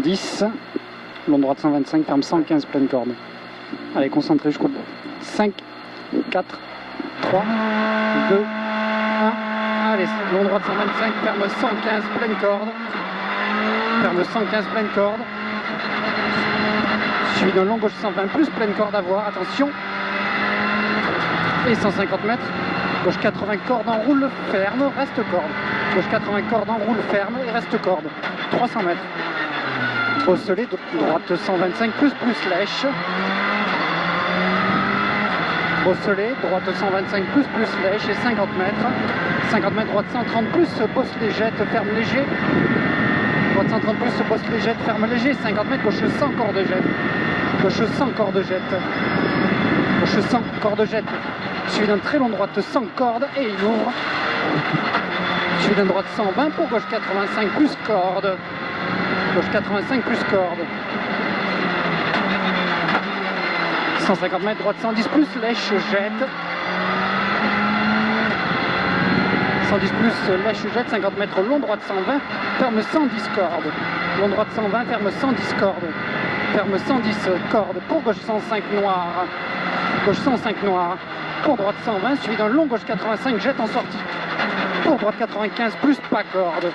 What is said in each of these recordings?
10, long droite 125, ferme 115, pleine corde. Allez, concentré, je coupe. 5, 4, 3, 2, 1. Allez, long droite 125, ferme 115, pleine corde. Ferme 115, pleine corde. Suivi d'un long gauche 120 plus, pleine corde à voir, attention. Et 150 mètres. Gauche 80, corde en roule, ferme, reste corde. Gauche 80, corde en roule, ferme et reste corde. 300 mètres. Bosselé, droite 125 plus, lèche. Bosselé, droite 125 plus, lèche et 50 mètres. 50 mètres, droite 130 plus, bosselé, jette, ferme léger. Droite 130 plus, bosselé, jette, ferme léger. 50 mètres, gauche 100, corde jette. Gauche 100, corde jette. Gauche 100, corde jette. Suivi d'un très long droite 100 corde et il ouvre. Suivi d'un droite 120 pour gauche 85 plus corde. Gauche 85 plus corde. 150 mètres, droite 110 plus, lèche, jette. 110 plus, lèche, jette, 50 mètres, long droite 120, ferme 110 cordes. Long droite 120, ferme 110 cordes. Ferme 110 cordes pour gauche 105 noir. Gauche 105 noir. Pour droite 120, suivi d'un long gauche 85, jette en sortie. Pour droite 95 plus, pas corde.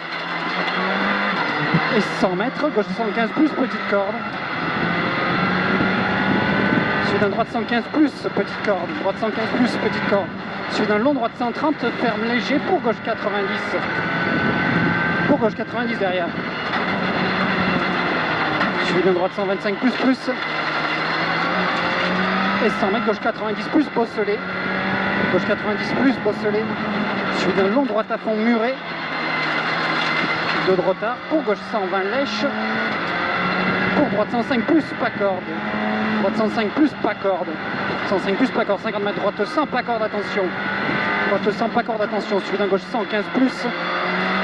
Et 100 mètres, gauche 115 plus, petite corde. Suivi d'un droite 115 plus, petite corde. Droite 115 plus, petite corde. Suivi d'un long droite 130, ferme léger pour gauche 90. Pour gauche 90 derrière. Suivi d'un droite 125 plus. Et 100 mètres, gauche 90 plus, bosselé. Gauche 90 plus, bosselé. Suivi d'un long droite à fond muré. 2 de retard. Pour gauche 120 lèche. Pour droite 105 plus, pas corde. Droite 105 plus, pas corde. 105 plus, pas corde. 50 mètres, droite 100, pas corde, attention. Droite 100, pas corde, attention. Suivi d'un gauche 115 plus.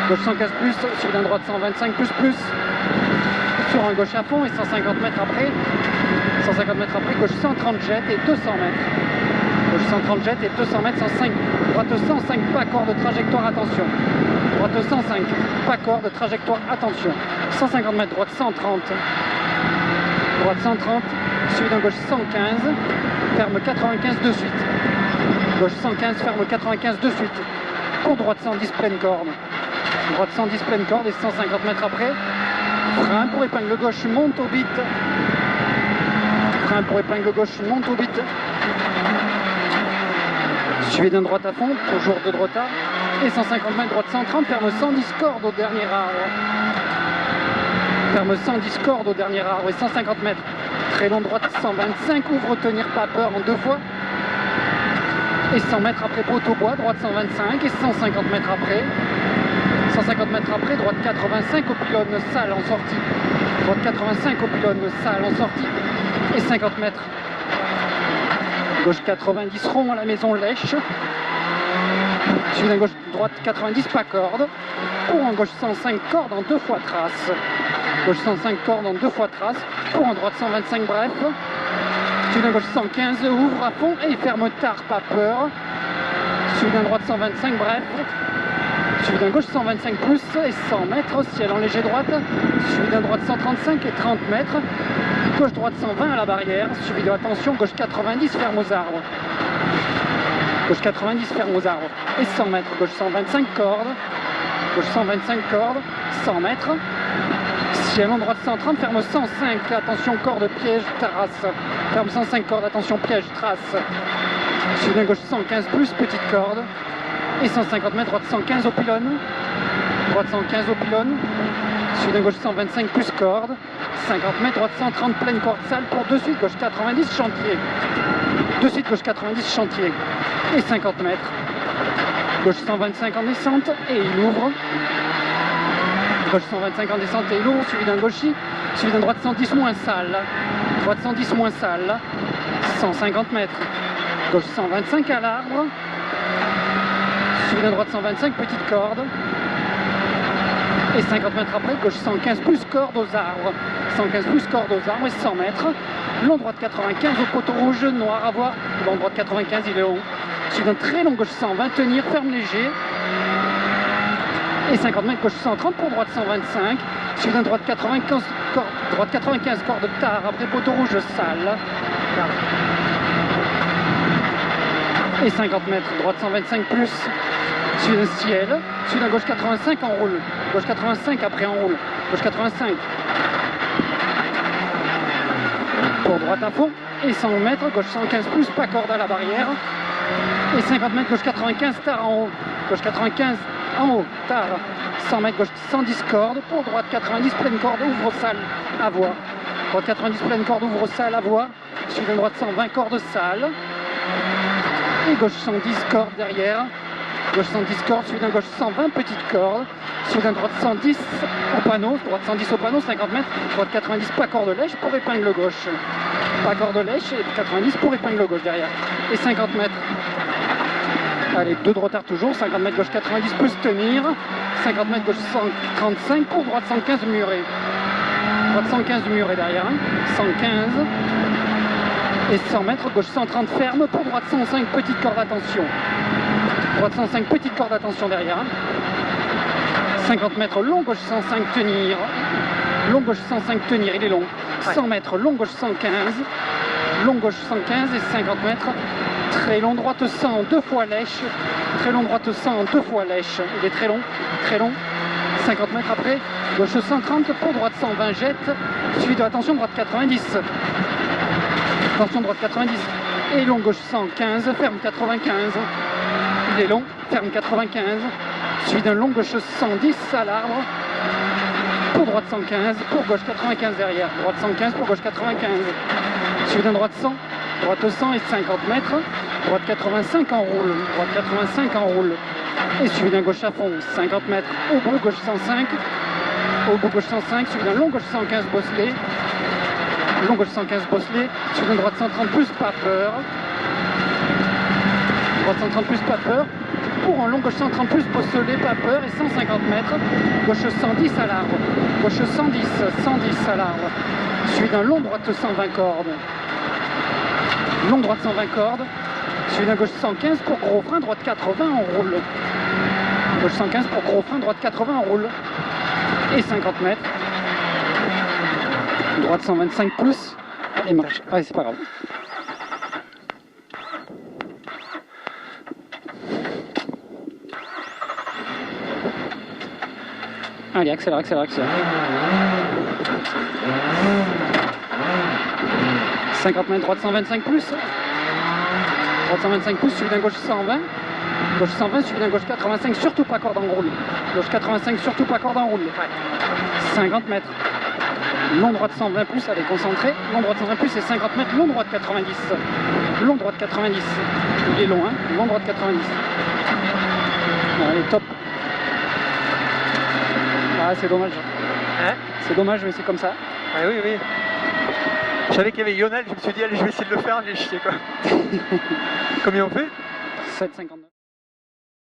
Gauche 115 plus, suivi d'un droite 125 plus. Sur un gauche à fond et 150 mètres après. 150 mètres après, gauche 130 jette et 200 mètres. Gauche 130 jette et 200 mètres, 105. Droite 105, pas corde, trajectoire, attention. Droite 105, pas corde, trajectoire, attention. 150 mètres, droite 130. Droite 130, suivi d'un gauche 115, ferme 95 de suite. Gauche 115, ferme 95 de suite. Pour droite 110, pleine corde. Droite 110, pleine corde et 150 mètres après. Frein pour épingle gauche, monte au bit. Frein pour épingle gauche, monte au bit. Suivi d'un droite à fond, toujours 2 de retard. Et 150 mètres, droite 130, ferme 110 cordes au dernier arbre. Ferme 110 cordes au dernier arbre et 150 mètres. Très long droite 125, ouvre tenir pas peur en 2 fois. Et 100 mètres après poteau bois, droite 125 et 150 mètres après. 150 mètres après, droite 85 au pylône sale en sortie. Droite 85 au pylône sale en sortie. Et 50 mètres. Gauche 90 rond à la maison lèche. Suivi d'un gauche droite 90 pas corde. Pour un gauche 105 corde en 2 fois trace. Gauche 105 corde en 2 fois trace. Pour un droite 125 bref. Suivi d'un gauche 115 ouvre à fond et ferme tard, pas peur. Suivi d'un droite 125 bref. Suivi d'un gauche 125 plus et 100 mètres, ciel en léger droite. Suivi d'un droite 135 et 30 mètres. Gauche droite 120 à la barrière. Suivi de attention, gauche 90 ferme aux arbres. Gauche 90 ferme aux arbres. Et 100 mètres, gauche 125 corde. Gauche 125 corde, 100 mètres. Ciel en droite 130, ferme 105. Attention, corde, piège, trace. Ferme 105 corde, attention, piège, trace. Suivi d'un gauche 115 plus, petite corde. Et 150 mètres, droite 115 au pylône. Droite 115 au pylône. Suivi d'un gauche 125 plus corde. 50 mètres, droite 130, pleine corde sale pour de suite, gauche 90, chantier. De suite, gauche 90, chantier. Et 50 mètres. Gauche 125 en descente et il ouvre. Gauche 125 en descente et il ouvre, suivi d'un gauchis. Suivi d'un droite 110 moins sale. Droite 110 moins sale. 150 mètres. Gauche 125 à l'arbre. Suivi d'un droite 125, petite corde. Et 50 mètres après, gauche 115 plus corde aux arbres. 115 plus corde aux arbres et 100 mètres. Long droite 95 au poteau rouge, noir à voir. Long droite 95, il est long. Suivi d'un très long gauche 120, tenir, ferme léger. Et 50 mètres, gauche 130 pour droite 125. suivi d'un droite 95 corde tard, après poteau rouge sale. Et 50 mètres, droite 125 plus, suivi d'un ciel, suivi d'un gauche 85 en roule, gauche 85 après en roule, gauche 85. Pour droite à fond, et 100 mètres, gauche 115 plus, pas corde à la barrière. Et 50 mètres, gauche 95, tard en haut, gauche 95 en haut, tard. 100 mètres, gauche 110 cordes, pour droite 90, pleine corde, ouvre salle, à voir. Droite 90, pleine corde, ouvre salle, à voir. Suivi d'un droite 120 cordes, salle. Et gauche 110 cordes derrière. Gauche 110 cordes, suivi d'un gauche 120 petites cordes. Suivi d'un droite 110 au panneau, droite 110 au panneau, 50 mètres. Droite 90, pas corde lèche pour épingle gauche. Pas corde lèche et 90 pour épingle gauche derrière. Et 50 mètres. Allez, 2 de retard toujours, 50 mètres gauche 90 peut se tenir, 50 mètres gauche 135 pour droite 115 murée. Droite 115 murée derrière, 115 et 100 mètres gauche 130 ferme pour droite 105 petite corde attention. Droite 105 petite corde attention derrière. 50 mètres long gauche 105 tenir. Long gauche 105 tenir, il est long. 100 mètres long gauche 115. Long gauche 115 et 50 mètres. Très long droite 100, 2 fois lèche. Très long droite 100, 2 fois lèche. Il est très long, très long. 50 mètres après, gauche 130 pour droite 120 jette. Suivi de attention droite 90. Attention droite 90. Et long gauche 115, ferme 95. Il est long, ferme 95. Suivi d'un long gauche 110 à l'arbre. Pour droite 115, pour gauche 95 derrière. Droite 115 pour gauche 95. Suivi d'un droite 100. Droite 100 et 50 mètres, droite 85 en roule, droite 85 en roule, et suivi d'un gauche à fond, 50 mètres, au bout gauche 105, au bout gauche 105, suivi d'un long gauche 115 bosselé, long gauche 115 bosselé, suivi d'un droite 130 plus, pas peur, droite 130 plus, pas peur, pour un long gauche 130 plus, bosselé, pas peur, et 150 mètres, gauche 110 à l'arbre, gauche 110 à l'arbre, suivi d'un long droite 120 cordes. Long droite 120 cordes, suivi d'un gauche 115 pour gros frein, droite 80 en roule. Gauche 115 pour gros frein, droite 80 en roule. Et 50 mètres. Droite 125 plus. Et marche. Allez, c'est pas grave. Allez, accélère, accélère, accélère. 50 mètres, droite 125 plus. Droite 125 plus, suivi d'un gauche 120. Gauche 120, suivi d'un gauche 85, surtout pas corde en roule. Gauche 85, surtout pas corde en roule. 50 mètres. Long droite 120 plus, allez, concentré. Long droite 120 plus et 50 mètres. Long droite 90. Long droite 90. Il est long, hein. Long droite 90. Allez, top. Ah, c'est dommage. Hein? C'est dommage, mais c'est comme ça. Ah oui, oui. Je savais qu'il y avait Lionel, je me suis dit, allez, je vais essayer de le faire, j'ai chié quoi. Combien on fait? 7,59.